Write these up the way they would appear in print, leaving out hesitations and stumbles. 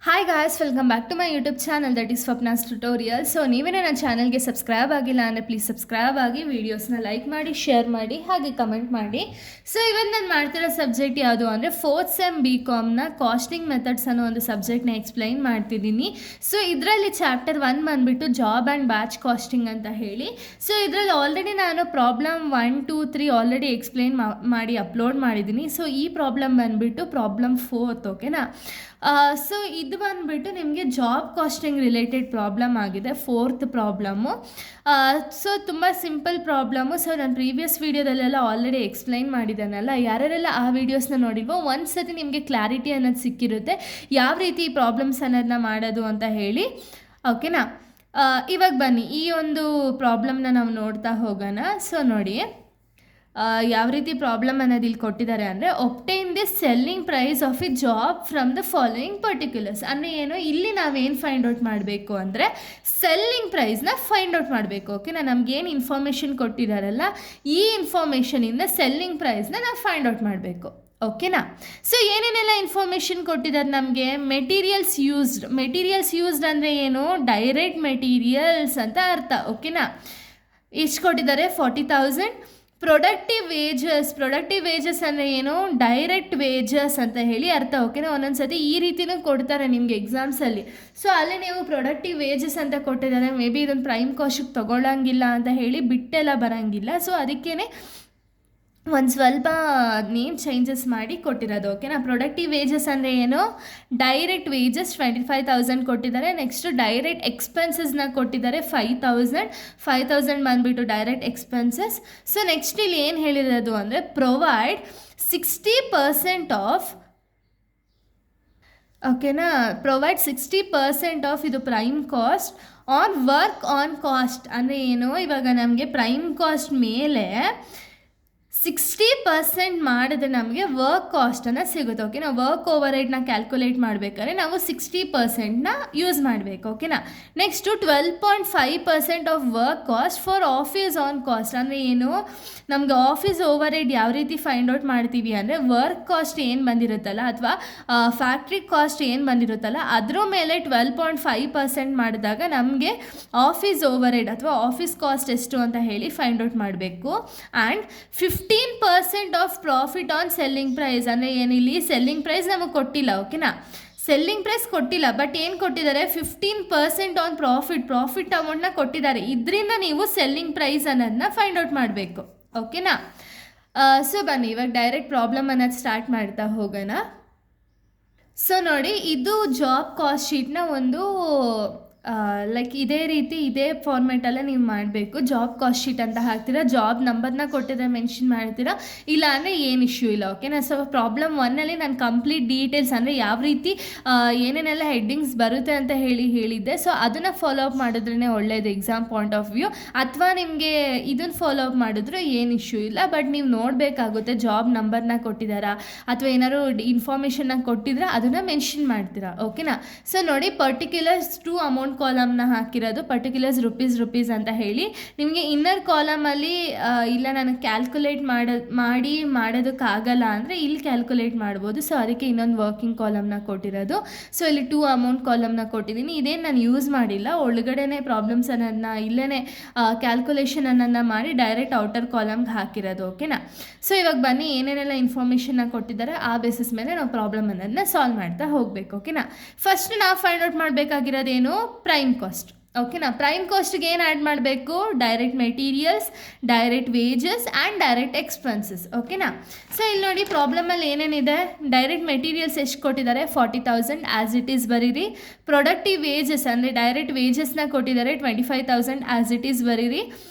Hi guys, welcome back to my YouTube channel that is Swapna's tutorial. So ನೀವೇನೇ ನನ್ನ ಚಾನಲ್ಗೆ subscribe ಆಗಿಲ್ಲ ಅಂದರೆ ಪ್ಲೀಸ್ ಸಬ್ಸ್ಕ್ರೈಬ್ ಆಗಿ, ವೀಡಿಯೋಸ್ನ ಲೈಕ್ ಮಾಡಿ, ಶೇರ್ ಮಾಡಿ, ಹಾಗೆ ಕಮೆಂಟ್ ಮಾಡಿ. ಸೊ ಇವತ್ತು ನಾನು ಮಾಡ್ತಿರೋ ಸಬ್ಜೆಕ್ಟ್ ಯಾವುದು ಅಂದರೆ 4th ಸೆಮ್ BComನ ಕಾಸ್ಟಿಂಗ್ ಮೆಥಡ್ಸ್ ಅನ್ನೋ ಒಂದು ಸಬ್ಜೆಕ್ಟ್ನ ಎಕ್ಸ್ಪ್ಲೈನ್ ಮಾಡ್ತಿದ್ದೀನಿ. ಸೊ ಇದರಲ್ಲಿ ಚಾಪ್ಟರ್ 1 ಬಂದುಬಿಟ್ಟು ಜಾಬ್ ಆ್ಯಂಡ್ ಬ್ಯಾಚ್ ಕಾಸ್ಟಿಂಗ್ ಅಂತ ಹೇಳಿ. ಸೊ ಇದರಲ್ಲಿ ಆಲ್ರೆಡಿ ನಾನು ಪ್ರಾಬ್ಲಮ್ 1, 2, 3 ಆಲ್ರೆಡಿ ಎಕ್ಸ್ಪ್ಲೈನ್ ಮಾಡಿ ಅಪ್ಲೋಡ್ ಮಾಡಿದ್ದೀನಿ. ಸೊ ಈ ಪ್ರಾಬ್ಲಮ್ ಬಂದುಬಿಟ್ಟು ಪ್ರಾಬ್ಲಮ್ 4th, ಓಕೆನಾ. ಸೊ ಇದು ಬಂದುಬಿಟ್ಟು ನಿಮಗೆ ಜಾಬ್ ಕಾಸ್ಟಿಂಗ್ ರಿಲೇಟೆಡ್ ಪ್ರಾಬ್ಲಮ್ ಆಗಿದೆ, 4th ಪ್ರಾಬ್ಲಮ್ಮು. ಸೊ ತುಂಬ ಸಿಂಪಲ್ ಪ್ರಾಬ್ಲಮ್ಮು. ಸೊ ನಾನು ಪ್ರೀವಿಯಸ್ ವೀಡಿಯೋದಲ್ಲೆಲ್ಲ ಆಲ್ರೆಡಿ ಎಕ್ಸ್ಪ್ಲೈನ್ ಮಾಡಿದ್ದಾನಲ್ಲ, ಯಾರ್ಯಾರೆಲ್ಲ ಆ ವೀಡಿಯೋಸ್ನ ನೋಡಿಲ್ವೋ ಒಂದು ಸತಿ ನಿಮಗೆ ಕ್ಲಾರಿಟಿ ಅನ್ನೋದು ಸಿಕ್ಕಿರುತ್ತೆ, ಯಾವ ರೀತಿ ಈ ಪ್ರಾಬ್ಲಮ್ಸ್ ಅನ್ನೋದನ್ನ ಮಾಡೋದು ಅಂತ ಹೇಳಿ, ಓಕೆನಾ. ಇವಾಗ ಬನ್ನಿ ಈ ಒಂದು ಪ್ರಾಬ್ಲಮ್ನ ನಾವು ನೋಡ್ತಾ ಹೋಗೋಣ. ಸೊ ನೋಡಿ ಯಾವ ರೀತಿ ಪ್ರಾಬ್ಲಮ್ ಅನ್ನೋದು ಇಲ್ಲಿ ಕೊಟ್ಟಿದ್ದಾರೆ ಅಂದರೆ, obtain the selling price of a job from the following particulars. ಅಂದರೆ ಏನು, ಇಲ್ಲಿ ನಾವೇನು ಫೈಂಡ್ ಔಟ್ ಮಾಡಬೇಕು ಅಂದರೆ ಸೆಲ್ಲಿಂಗ್ ಪ್ರೈಸ್ನ ಫೈಂಡ್ ಔಟ್ ಮಾಡಬೇಕು, ಓಕೆನಾ. ನಮಗೇನು ಇನ್ಫಾರ್ಮೇಷನ್ ಕೊಟ್ಟಿದ್ದಾರಲ್ಲ, ಈ ಇನ್ಫಾರ್ಮೇಷನಿಂದ ಸೆಲ್ಲಿಂಗ್ ಪ್ರೈಸ್ನ ನಾವು ಫೈಂಡ್ ಔಟ್ ಮಾಡಬೇಕು, ಓಕೆನಾ. ಸೊ ಏನೇನೆಲ್ಲ ಇನ್ಫಾರ್ಮೇಷನ್ ಕೊಟ್ಟಿದ್ದಾರೆ ನಮಗೆ, ಮೆಟೀರಿಯಲ್ಸ್ ಯೂಸ್ಡ್ ಅಂದರೆ ಏನು, ಡೈರೆಕ್ಟ್ ಮೆಟೀರಿಯಲ್ಸ್ ಅಂತ ಅರ್ಥ, ಓಕೆನಾ. ಎಷ್ಟು ಕೊಟ್ಟಿದ್ದಾರೆ, 40,000. ಪ್ರೊಡಕ್ಟಿವ್ ವೇಜಸ್ ಅಂದರೆ ಏನು, ಡೈರೆಕ್ಟ್ ವೇಜಸ್ ಅಂತ ಹೇಳಿ ಅರ್ಥ, ಓಕೆನಾ. ಒಂದೊಂದು ಸತಿ ಈ ರೀತಿಯೂ ಕೊಡ್ತಾರೆ ನಿಮಗೆ ಎಕ್ಸಾಮ್ಸಲ್ಲಿ. ಸೊ ಅಲ್ಲಿ ನೀವು ಪ್ರೊಡಕ್ಟಿವ್ ವೇಜಸ್ ಅಂತ ಕೊಟ್ಟಿದ್ದಾರೆ, ಮೇ ಬಿ ಇದನ್ನು ಪ್ರೈಮ್ ಕಾಸ್ಟಿಗೆ ತೊಗೊಳ್ಳಂಗಿಲ್ಲ ಅಂತ ಹೇಳಿ ಬಿಟ್ಟೆಲ್ಲ ಬರೋಂಗಿಲ್ಲ. ಸೊ ಅದಕ್ಕೇ ಒಂದು ಸ್ವಲ್ಪ ನೇಮ್ ಚೇಂಜಸ್ ಮಾಡಿ ಕೊಟ್ಟಿರೋದು, ಓಕೆನಾ. ಪ್ರೊಡಕ್ಟಿವ್ ವೇಜಸ್ ಅಂದರೆ ಏನು, ಡೈರೆಕ್ಟ್ ವೇಜಸ್ 25,000 ಕೊಟ್ಟಿದ್ದಾರೆ. ನೆಕ್ಸ್ಟು ಡೈರೆಕ್ಟ್ ಎಕ್ಸ್ಪೆನ್ಸಸ್ನ ಕೊಟ್ಟಿದ್ದಾರೆ 5,000 ಬಂದುಬಿಟ್ಟು ಡೈರೆಕ್ಟ್ ಎಕ್ಸ್ಪೆನ್ಸಸ್. ಸೊ ನೆಕ್ಸ್ಟ್ ಇಲ್ಲಿ ಏನು ಹೇಳಿರೋದು ಅಂದರೆ, ಪ್ರೊವೈಡ್ 60% ಆಫ್, ಓಕೆನಾ, ಪ್ರೊವೈಡ್ 60% ಆಫ್ ಇದು prime cost on work on cost ಅಂದರೆ ಏನು, ಇವಾಗ ನಮಗೆ ಪ್ರೈಮ್ ಕಾಸ್ಟ್ ಮೇಲೆ 60% ಮಾಡಿದ್ರೆ ನಮಗೆ ವರ್ಕ್ ಕಾಸ್ಟನ್ನು ಸಿಗುತ್ತೆ, ಓಕೆನಾ. ವರ್ಕ್ ಓವರ್ ಹೆಡ್ನ ಕ್ಯಾಲ್ಕುಲೇಟ್ ಮಾಡಬೇಕಾದ್ರೆ ನಾವು 60%ನ ಯೂಸ್ ಮಾಡಬೇಕು, ಓಕೆನಾ. Next 12.5% of work cost for office on cost ಅಂದರೆ ಏನು, ನಮಗೆ ಆಫೀಸ್ ಓವರ್ ಹೆಡ್ ಯಾವ ರೀತಿ ಫೈಂಡ್ ಔಟ್ ಮಾಡ್ತೀವಿ ಅಂದರೆ, ವರ್ಕ್ ಕಾಸ್ಟ್ ಏನು ಬಂದಿರುತ್ತಲ್ಲ ಅಥವಾ ಫ್ಯಾಕ್ಟ್ರಿ ಕಾಸ್ಟ್ ಏನು ಬಂದಿರುತ್ತಲ್ಲ ಅದ್ರ ಮೇಲೆ 12.5% ಮಾಡಿದಾಗ ನಮಗೆ ಆಫೀಸ್ ಓವರ್ ಹೆಡ್ ಅಥವಾ ಆಫೀಸ್ ಕಾಸ್ಟ್ ಎಷ್ಟು ಅಂತ ಹೇಳಿ ಫೈಂಡ್ ಔಟ್ ಮಾಡಬೇಕು. And 15% of profit on selling price ಅಂದರೆ ಏನಿಲ್ಲಿ ಸೆಲ್ಲಿಂಗ್ ಪ್ರೈಸ್ ನಮಗೆ ಕೊಟ್ಟಿಲ್ಲ, ಓಕೆನಾ. ಸೆಲ್ಲಿಂಗ್ ಪ್ರೈಸ್ ಕೊಟ್ಟಿಲ್ಲ, ಬಟ್ ಏನು ಕೊಟ್ಟಿದ್ದಾರೆ, 15% ಆನ್ ಪ್ರಾಫಿಟ್ ಅಮೌಂಟ್ನ ಕೊಟ್ಟಿದ್ದಾರೆ. ಇದರಿಂದ ನೀವು ಸೆಲ್ಲಿಂಗ್ ಪ್ರೈಸ್ ಅನ್ನೋದನ್ನ ಫೈಂಡ್ ಔಟ್ ಮಾಡಬೇಕು, ಓಕೆನಾ. ಸೊ ಬನ್ನಿ ಇವಾಗ ಡೈರೆಕ್ಟ್ ಪ್ರಾಬ್ಲಮ್ ಅನ್ನೋದು ಸ್ಟಾರ್ಟ್ ಮಾಡ್ತಾ ಹೋಗೋಣ. ಸೊ ನೋಡಿ, ಇದು ಜಾಬ್ ಕಾಸ್ಟ್ ಶೀಟ್ನ ಒಂದು ಲೈಕ್ ಇದೇ ರೀತಿ ಇದೇ ಫಾರ್ಮೇಟಲ್ಲೇ ನೀವು ಮಾಡಬೇಕು. ಜಾಬ್ ಕಾಸ್ಟ್ ಶೀಟ್ ಅಂತ ಹಾಕ್ತೀರಾ, ಜಾಬ್ ನಂಬರ್ನ ಕೊಟ್ಟಿದ್ರೆ ಮೆನ್ಷನ್ ಮಾಡ್ತೀರಾ, ಇಲ್ಲ ಅಂದರೆ ಏನು ಇಶ್ಯೂ ಇಲ್ಲ, ಓಕೆನಾ. ಸೊ ಪ್ರಾಬ್ಲಮ್ 1ನಲ್ಲಿ ನಾನು ಕಂಪ್ಲೀಟ್ ಡೀಟೇಲ್ಸ್ ಅಂದರೆ ಯಾವ ರೀತಿ ಏನೇನೆಲ್ಲ ಹೆಡ್ಡಿಂಗ್ಸ್ ಬರುತ್ತೆ ಅಂತ ಹೇಳಿದ್ದೆ. ಸೊ ಅದನ್ನು ಫಾಲೋ ಅಪ್ ಮಾಡಿದ್ರೇ ಒಳ್ಳೆಯದು ಎಕ್ಸಾಮ್ ಪಾಯಿಂಟ್ ಆಫ್ ವ್ಯೂ. ಅಥವಾ ನಿಮಗೆ ಇದನ್ನು ಫಾಲೋ ಅಪ್ ಮಾಡಿದ್ರು ಏನು ಇಶ್ಯೂ ಇಲ್ಲ, ಬಟ್ ನೀವು ನೋಡಬೇಕಾಗುತ್ತೆ ಜಾಬ್ ನಂಬರ್ನ ಕೊಟ್ಟಿದ್ದಾರಾ ಅಥವಾ ಏನಾದ್ರು ಇನ್ಫಾರ್ಮೇಷನ್ನ ಕೊಟ್ಟಿದ್ರೆ ಅದನ್ನು ಮೆನ್ಷನ್ ಮಾಡ್ತೀರಾ, ಓಕೆನಾ. ಸೊ ನೋಡಿ, ಪರ್ಟಿಕ್ಯುಲರ್ಸ್ ಟು ಅಮೌಂಟ್ ಕಾಲಮ್ನ ಹಾಕಿರೋದು, ಪರ್ಟಿಕ್ಯುಲರ್ಸ್ ರುಪೀಸ್ ಅಂತ ಹೇಳಿ. ನಿಮಗೆ ಇನ್ನರ್ ಕಾಲಮಲ್ಲಿ ಇಲ್ಲ ನನಗೆ ಕ್ಯಾಲ್ಕುಲೇಟ್ ಮಾಡೋದಕ್ಕಾಗಲ್ಲ ಅಂದರೆ ಇಲ್ಲಿ ಕ್ಯಾಲ್ಕುಲೇಟ್ ಮಾಡ್ಬೋದು. ಸೊ ಅದಕ್ಕೆ ಇನ್ನೊಂದು ವರ್ಕಿಂಗ್ ಕಾಲಮ್ನ ಕೊಟ್ಟಿರೋದು. ಸೊ ಇಲ್ಲಿ 2 ಅಮೌಂಟ್ ಕಾಲಮ್ನ ಕೊಟ್ಟಿದ್ದೀನಿ. ಇದೇನು ನಾನು ಯೂಸ್ ಮಾಡಿಲ್ಲ, ಒಳಗಡೆನೇ ಪ್ರಾಬ್ಲಮ್ಸ್ ಅನ್ನೋದನ್ನ ಇಲ್ಲೇ ಕ್ಯಾಲ್ಕುಲೇಷನ್ ಅನ್ನೋದನ್ನ ಮಾಡಿ ಡೈರೆಕ್ಟ್ ಔಟರ್ ಕಾಲಮ್ಗೆ ಹಾಕಿರೋದು, ಓಕೆನಾ. ಸೊ ಇವಾಗ ಬನ್ನಿ ಏನೇನೆಲ್ಲ ಇನ್ಫಾರ್ಮೇಷನ್ನ ಕೊಟ್ಟಿದ್ದಾರೆ ಆ ಬೇಸಿಸ್ ಮೇಲೆ ನಾವು ಪ್ರಾಬ್ಲಮ್ ಅನ್ನೋದನ್ನ ಸಾಲ್ವ್ ಮಾಡ್ತಾ ಹೋಗಬೇಕು, ಓಕೆನಾ. ಫಸ್ಟ್ ನಾವು ಫೈಂಡ್ ಔಟ್ ಮಾಡಬೇಕಾಗಿರೋದೇನು, ಪ್ರೈಮ್ ಕಾಸ್ಟ್, ಓಕೆನಾ. ಪ್ರೈಮ್ ಕಾಸ್ಟ್ಗೆ ಏನು ಆ್ಯಡ್ ಮಾಡಬೇಕು, direct materials, direct wages and direct expenses, ಓಕೆನಾ. ಸೊ ಇಲ್ಲಿ ನೋಡಿ ಪ್ರಾಬ್ಲಮಲ್ಲಿ ಏನೇನಿದೆ, ಡೈರೆಕ್ಟ್ ಮೆಟೀರಿಯಲ್ಸ್ ಎಷ್ಟು ಕೊಟ್ಟಿದ್ದಾರೆ, 40,000 ಆ್ಯಸ್ ಇಟ್ ಈಸ್ ಬರೀರಿ. ಪ್ರೊಡಕ್ಟಿವ್ ವೇಜಸ್ ಅಂದರೆ ಡೈರೆಕ್ಟ್ ವೇಜಸ್ನ ಕೊಟ್ಟಿದ್ದಾರೆ 25,000 ಆ್ಯಸ್ ಇಟ್ ಈಸ್ ಬರೀರಿ.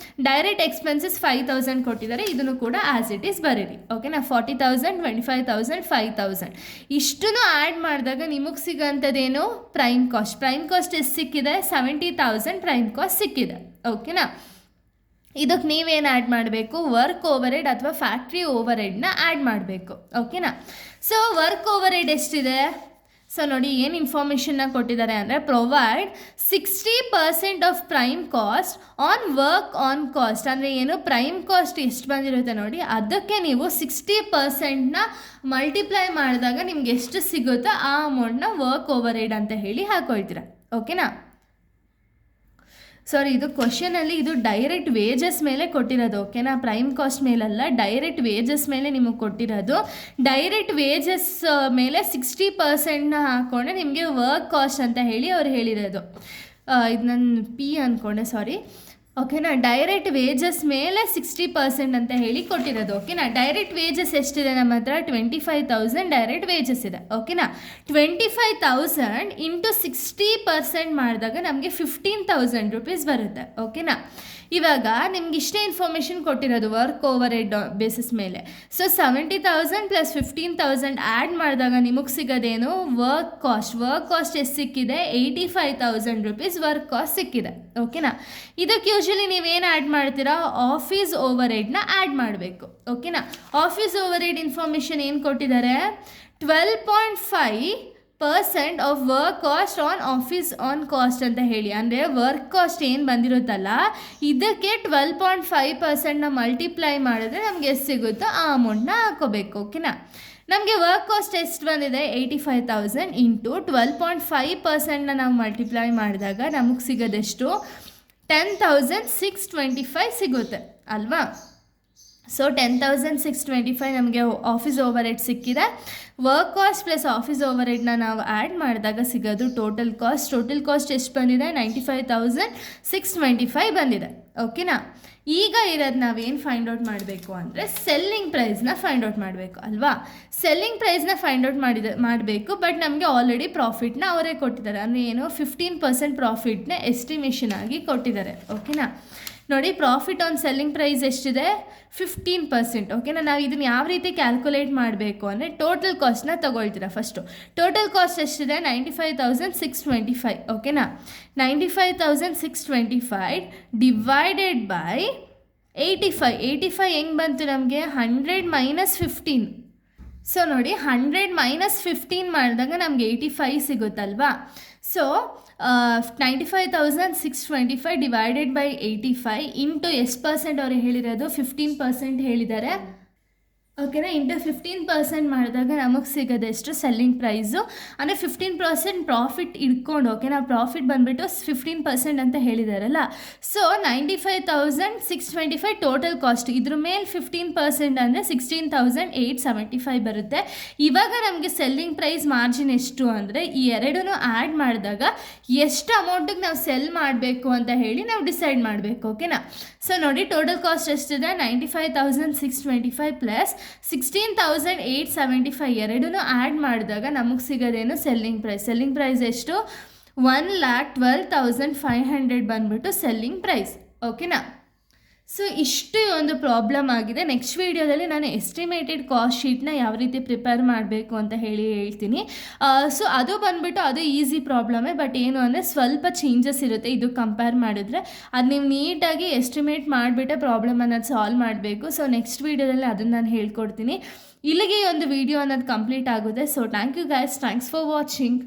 ಡೈರೆಕ್ಟ್ ಎಕ್ಸ್ಪೆನ್ಸಸ್ 5,000 ಕೊಟ್ಟಿದ್ದಾರೆ, ಇದನ್ನು ಕೂಡ ಆ್ಯಸ್ ಇಟ್ ಈಸ್ ಬರೀರಿ, ಓಕೆನಾ. 40,000, 25,000, 5,000 ಇಷ್ಟನ್ನು ಆ್ಯಡ್ ಮಾಡಿದಾಗ ನಿಮಗೆ ಸಿಗೋಂಥದ್ದೇನು, ಪ್ರೈಮ್ ಕಾಸ್ಟ್ ಎಷ್ಟು ಸಿಕ್ಕಿದೆ, 70,000 ಪ್ರೈಮ್ ಕಾಸ್ಟ್ ಸಿಕ್ಕಿದೆ, ಓಕೆನಾ. ಇದಕ್ಕೆ ನೀವೇನು ಆ್ಯಡ್ ಮಾಡಬೇಕು, ವರ್ಕ್ ಓವರ್ ಹೆಡ್ ಅಥವಾ ಫ್ಯಾಕ್ಟ್ರಿ ಓವರ್ ಹೆಡ್ನ ಆ್ಯಡ್ ಮಾಡಬೇಕು, ಓಕೆನಾ. ಸೊ ವರ್ಕ್ ಓವರ್ ಹೆಡ್ ಎಷ್ಟಿದೆ, ಸೊ ನೋಡಿ ಏನು ಇನ್ಫಾರ್ಮೇಷನ್ನ ಕೊಟ್ಟಿದ್ದಾರೆ ಅಂದರೆ provide 60% of prime cost on work on cost. ಅಂದರೆ ಏನು ಪ್ರೈಮ್ ಕಾಸ್ಟ್ ಎಷ್ಟು ಬಂದಿರುತ್ತೆ ನೋಡಿ, ಅದಕ್ಕೆ ನೀವು 60%ನ ಮಲ್ಟಿಪ್ಲೈ ಮಾಡಿದಾಗ ನಿಮ್ಗೆ ಎಷ್ಟು ಸಿಗುತ್ತೋ ಆ ಅಮೌಂಟ್ನ ವರ್ಕ್ ಓವರ್ ಹೆಡ್ ಅಂತ ಹೇಳಿ ಹಾಕೊಳ್ತೀರಾ. ಓಕೆನಾ? ಸಾರಿ, ಇದು ಕ್ವಶನಲ್ಲಿ ಇದು ಡೈರೆಕ್ಟ್ ವೇಜಸ್ ಮೇಲೆ ಕೊಟ್ಟಿರೋದು. ಓಕೆನಾ? ಪ್ರೈಮ್ ಕಾಸ್ಟ್ ಮೇಲಲ್ಲ, ಡೈರೆಕ್ಟ್ ವೇಜಸ್ ಮೇಲೆ ನಿಮಗೆ ಕೊಟ್ಟಿರೋದು. ಡೈರೆಕ್ಟ್ ವೇಜಸ್ ಮೇಲೆ 60%ನ ಹಾಕ್ಕೊಂಡೆ ನಿಮಗೆ ವರ್ಕ್ ಕಾಸ್ಟ್ ಅಂತ ಹೇಳಿ ಅವ್ರು ಹೇಳಿರೋದು. ಇದು ನನ್ನ ಪಿ ಅಂದ್ಕೊಂಡೆ, ಸಾರಿ. ಓಕೆನಾ? ಡೈರೆಕ್ಟ್ ವೇಜಸ್ ಮೇಲೆ 60% ಅಂತ ಹೇಳಿ ಕೊಟ್ಟಿರೋದು. ಓಕೆನಾ? ಡೈರೆಕ್ಟ್ ವೇಜಸ್ ಎಷ್ಟಿದೆ ನಮ್ಮ ಹತ್ರ? 25,000 ಡೈರೆಕ್ಟ್ ವೇಜಸ್ ಇದೆ. ಓಕೆನಾ? 25,000 ಇಂಟು 60% ಮಾಡಿದಾಗ ನಮಗೆ 15,000 ರೂಪೀಸ್ ಬರುತ್ತೆ. ಓಕೆನಾ? ಇವಾಗ ನಿಮ್ಗೆ ಇಷ್ಟೇ ಇನ್ಫಾರ್ಮೇಷನ್ ಕೊಟ್ಟಿರೋದು ವರ್ಕ್ ಓವರ್ ಹೆಡ್ ಬೇಸಿಸ್ ಮೇಲೆ. ಸೊ 70,000 ಪ್ಲಸ್ 15,000 ಆ್ಯಡ್ ಮಾಡಿದಾಗ ನಿಮಗೆ ಸಿಗೋದೇನು? Work cost. ವರ್ಕ್ ಕಾಸ್ಟ್ ಎಷ್ಟು ಸಿಕ್ಕಿದೆ? 85,000 ರೂಪೀಸ್ ವರ್ಕ್ ಕಾಸ್ಟ್ ಸಿಕ್ಕಿದೆ. ಓಕೆನಾ? ಇದಕ್ಕೆ ಯೂಶ್ವಲಿ ನೀವೇನು ಆ್ಯಡ್ ಮಾಡ್ತೀರಾ? ಆಫೀಸ್ ಓವರ್ ಹೆಡ್ನ ಆ್ಯಡ್ ಮಾಡಬೇಕು. ಓಕೆನಾ? ಆಫೀಸ್ ಓವರ್ ಹೆಡ್ ಇನ್ಫಾರ್ಮೇಷನ್ ಏನು ಕೊಟ್ಟಿದ್ದಾರೆ? 12.5% of work cost on office on cost ಅಂತ ಹೇಳಿ. ಅಂದರೆ ವರ್ಕ್ ಕಾಸ್ಟ್ ಏನು ಬಂದಿರುತ್ತಲ್ಲ, ಇದಕ್ಕೆ 12.5%ನ ಮಲ್ಟಿಪ್ಲೈ ಮಾಡಿದ್ರೆ ನಮಗೆ ಎಷ್ಟು ಸಿಗುತ್ತೋ ಆ ಅಮೌಂಟ್ನ ಹಾಕೋಬೇಕು. ಓಕೆನಾ? ನಮಗೆ ವರ್ಕ್ ಕಾಸ್ಟ್ ಎಷ್ಟು ಬಂದಿದೆ? 85,000 ಇಂಟು 12.5%ನ ನಾವು ಮಲ್ಟಿಪ್ಲೈ ಮಾಡಿದಾಗ ನಮಗೆ ಸಿಗೋದೆಷ್ಟು? 10,625 ಸಿಗುತ್ತೆ ಅಲ್ವಾ? ಸೊ 10,625 ನಮಗೆ ಆಫೀಸ್ ಓವರ್ ಹೆಡ್ ಸಿಕ್ಕಿದೆ. ವರ್ಕ್ ಕಾಸ್ಟ್ ಪ್ಲಸ್ ಆಫೀಸ್ ಓವರ್ ಹೆಡ್ನ ನಾವು ಆ್ಯಡ್ ಮಾಡಿದಾಗ ಸಿಗೋದು ಟೋಟಲ್ ಕಾಸ್ಟ್. ಟೋಟಲ್ ಕಾಸ್ಟ್ ಎಷ್ಟು ಬಂದಿದೆ? 95,625 ಬಂದಿದೆ. ಓಕೆನಾ? ಈಗ ಇರೋದು ನಾವೇನು ಫೈಂಡ್ ಔಟ್ ಮಾಡಬೇಕು ಅಂದರೆ ಸೆಲ್ಲಿಂಗ್ ಪ್ರೈಸ್ನ ಫೈಂಡ್ ಔಟ್ ಮಾಡಬೇಕು ಅಲ್ವಾ? ಸೆಲ್ಲಿಂಗ್ ಪ್ರೈಸ್ನ ಫೈಂಡ್ ಔಟ್ ಮಾಡಬೇಕು. ಬಟ್ ನಮಗೆ ಆಲ್ರೆಡಿ ಪ್ರಾಫಿಟ್ನ ಅವರೇ ಕೊಟ್ಟಿದ್ದಾರೆ. ಅಂದರೆ ಏನು? 15% ಪ್ರಾಫಿಟ್ನ ಎಸ್ಟಿಮೇಷನ್ ಆಗಿ ಕೊಟ್ಟಿದ್ದಾರೆ. ಓಕೆನಾ? ನೋಡಿ, ಪ್ರಾಫಿಟ್ ಆನ್ ಸೆಲ್ಲಿಂಗ್ ಪ್ರೈಸ್ ಎಷ್ಟಿದೆ? 15%. ಓಕೆನಾ? ನಾವು ಇದನ್ನು ಯಾವ ರೀತಿ ಕ್ಯಾಲ್ಕುಲೇಟ್ ಮಾಡಬೇಕು ಅಂದರೆ ಟೋಟಲ್ ಕಾಸ್ಟ್ನ ತೊಗೊಳ್ತೀರಾ ಫಸ್ಟು. ಟೋಟಲ್ ಕಾಸ್ಟ್ ಎಷ್ಟಿದೆ? 95,625. ಓಕೆನಾ? 95,625 ಡಿವೈಡೆಡ್ ಬೈ 85. 85 ಹೆಂಗೆ ಬಂತು ನಮಗೆ? 100 ಮೈನಸ್ 15. ಸೊ ನೋಡಿ, 100 ಮೈನಸ್ 15 ಮಾಡಿದಾಗ ನಮಗೆ 85 ಸಿಗುತ್ತಲ್ವಾ? ಸೊ 95,625 ಡಿವೈಡೆಡ್ ಬೈ 85 ಇಂಟು ಎಷ್ಟು ಪರ್ಸೆಂಟ್ ಅವ್ರು ಹೇಳಿರೋದು? 15% ಹೇಳಿದ್ದಾರೆ. ಓಕೆನಾ? ಇಂಟು 15% ಮಾಡಿದಾಗ ನಮಗೆ ಸಿಗೋದೆಷ್ಟು? Selling price. ಅಂದರೆ 15% ಪ್ರಾಫಿಟ್ ಇಟ್ಕೊಂಡು. ಓಕೆನಾ? ಪ್ರಾಫಿಟ್ ಬಂದುಬಿಟ್ಟು 15% ಅಂತ ಹೇಳಿದಾರಲ್ಲ. So 95,625 total cost. ಇದ್ರ ಮೇಲೆ 15% ಅಂದರೆ 16,875 ಬರುತ್ತೆ. ಇವಾಗ ನಮಗೆ ಸೆಲ್ಲಿಂಗ್ ಪ್ರೈಸ್ ಮಾರ್ಜಿನ್ ಎಷ್ಟು ಅಂದರೆ ಈ ಎರಡೂ ಆ್ಯಡ್ ಮಾಡಿದಾಗ ಎಷ್ಟು ಅಮೌಂಟಿಗೆ ನಾವು ಸೆಲ್ ಮಾಡಬೇಕು ಅಂತ ಹೇಳಿ ನಾವು ಡಿಸೈಡ್ ಮಾಡಬೇಕು. ಓಕೆನಾ? ಸೊ ನೋಡಿ, ಟೋಟಲ್ ಕಾಸ್ಟ್ ಎಷ್ಟಿದೆ? 95,625 ಪ್ಲಸ್ 16,875 ಎರಡೂ ಆ್ಯಡ್ ಮಾಡಿದಾಗ ನಮಗೆ ಸಿಗೋದೇನು? Selling price. ಸೆಲ್ಲಿಂಗ್ ಪ್ರೈಸ್ ಎಷ್ಟು? 1,12,500 ಬಂದುಬಿಟ್ಟು ಸೆಲ್ಲಿಂಗ್ ಪ್ರೈಸ್. ಓಕೆನಾ? ಸೊ ಇಷ್ಟು ಒಂದು ಪ್ರಾಬ್ಲಮ್ ಆಗಿದೆ. ನೆಕ್ಸ್ಟ್ ವೀಡಿಯೋದಲ್ಲಿ ನಾನು ಎಸ್ಟಿಮೇಟೆಡ್ ಕಾಸ್ಟ್ ಶೀಟ್ನ ಯಾವ ರೀತಿ ಪ್ರಿಪೇರ್ ಮಾಡಬೇಕು ಅಂತ ಹೇಳ್ತೀನಿ. ಸೊ ಅದು ಬಂದುಬಿಟ್ಟು ಅದು ಈಸಿ ಪ್ರಾಬ್ಲಮೇ. ಬಟ್ ಏನು ಅಂದರೆ ಸ್ವಲ್ಪ ಚೇಂಜಸ್ ಇರುತ್ತೆ ಇದು ಕಂಪೇರ್ ಮಾಡಿದ್ರೆ. ಅದು ನೀವು ನೀಟಾಗಿ ಎಸ್ಟಿಮೇಟ್ ಮಾಡಿಬಿಟ್ಟೆ ಪ್ರಾಬ್ಲಮ್ ಅನ್ನೋದು ಸಾಲ್ವ್ ಮಾಡಬೇಕು. ಸೊ ನೆಕ್ಸ್ಟ್ ವೀಡಿಯೋದಲ್ಲಿ ಅದನ್ನು ನಾನು ಹೇಳ್ಕೊಡ್ತೀನಿ. ಇಲ್ಲಿಗೆ ಒಂದು ವಿಡಿಯೋ ಅನ್ನೋದು ಕಂಪ್ಲೀಟ್ ಆಗುತ್ತೆ. So thank you guys, thanks for watching.